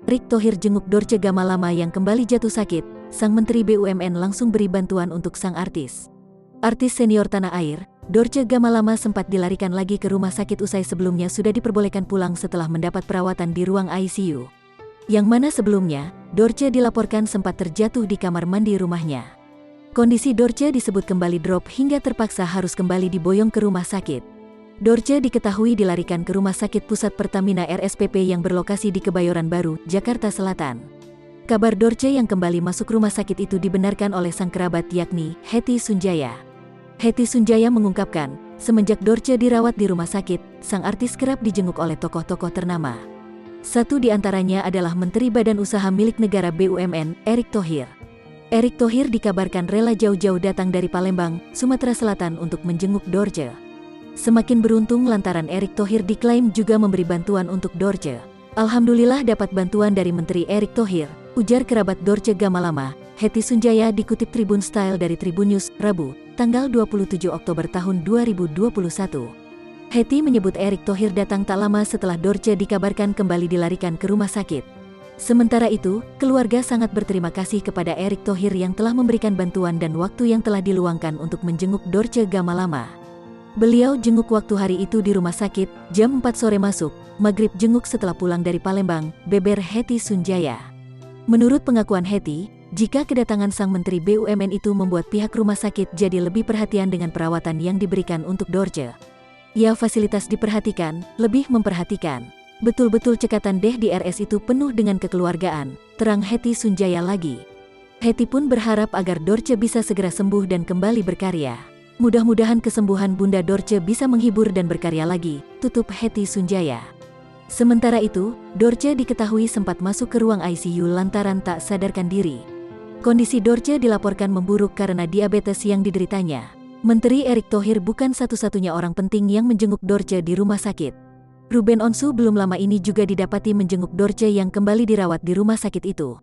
Erick Thohir jenguk Dorce Gamalama yang kembali jatuh sakit. Sang Menteri BUMN langsung beri bantuan untuk sang artis. Artis senior tanah air, Dorce Gamalama sempat dilarikan lagi ke rumah sakit usai sebelumnya sudah diperbolehkan pulang setelah mendapat perawatan di ruang ICU. Yang mana sebelumnya, Dorce dilaporkan sempat terjatuh di kamar mandi rumahnya. Kondisi Dorce disebut kembali drop hingga terpaksa harus kembali diboyong ke rumah sakit. Dorce diketahui dilarikan ke Rumah Sakit Pusat Pertamina RSPP yang berlokasi di Kebayoran Baru, Jakarta Selatan. Kabar Dorce yang kembali masuk rumah sakit itu dibenarkan oleh sang kerabat yakni Hetty Sunjaya. Hetty Sunjaya mengungkapkan, semenjak Dorce dirawat di rumah sakit, sang artis kerap dijenguk oleh tokoh-tokoh ternama. Satu di antaranya adalah Menteri Badan Usaha Milik Negara BUMN, Erick Thohir. Erick Thohir dikabarkan rela jauh-jauh datang dari Palembang, Sumatera Selatan untuk menjenguk Dorce. Semakin beruntung lantaran Erick Thohir diklaim juga memberi bantuan untuk Dorce. Alhamdulillah dapat bantuan dari Menteri Erick Thohir, ujar kerabat Dorce Gamalama. Hetty Sunjaya dikutip Tribun Style dari Tribun News, Rabu, tanggal 27 Oktober tahun 2021. Hetty menyebut Erick Thohir datang tak lama setelah Dorce dikabarkan kembali dilarikan ke rumah sakit. Sementara itu, keluarga sangat berterima kasih kepada Erick Thohir yang telah memberikan bantuan dan waktu yang telah diluangkan untuk menjenguk Dorce Gamalama. Beliau jenguk waktu hari itu di rumah sakit, jam 4 sore masuk, maghrib jenguk setelah pulang dari Palembang, beber Hetty Sunjaya. Menurut pengakuan Hetty, jika kedatangan sang Menteri BUMN itu membuat pihak rumah sakit jadi lebih perhatian dengan perawatan yang diberikan untuk Dorce. Ya, fasilitas diperhatikan, lebih memperhatikan. Betul-betul cekatan deh di RS itu penuh dengan kekeluargaan, terang Hetty Sunjaya lagi. Hetty pun berharap agar Dorce bisa segera sembuh dan kembali berkarya. Mudah-mudahan kesembuhan Bunda Dorce bisa menghibur dan berkarya lagi, tutup Hetty Sunjaya. Sementara itu, Dorce diketahui sempat masuk ke ruang ICU lantaran tak sadarkan diri. Kondisi Dorce dilaporkan memburuk karena diabetes yang dideritanya. Menteri Erick Thohir bukan satu-satunya orang penting yang menjenguk Dorce di rumah sakit. Ruben Onsu belum lama ini juga didapati menjenguk Dorce yang kembali dirawat di rumah sakit itu.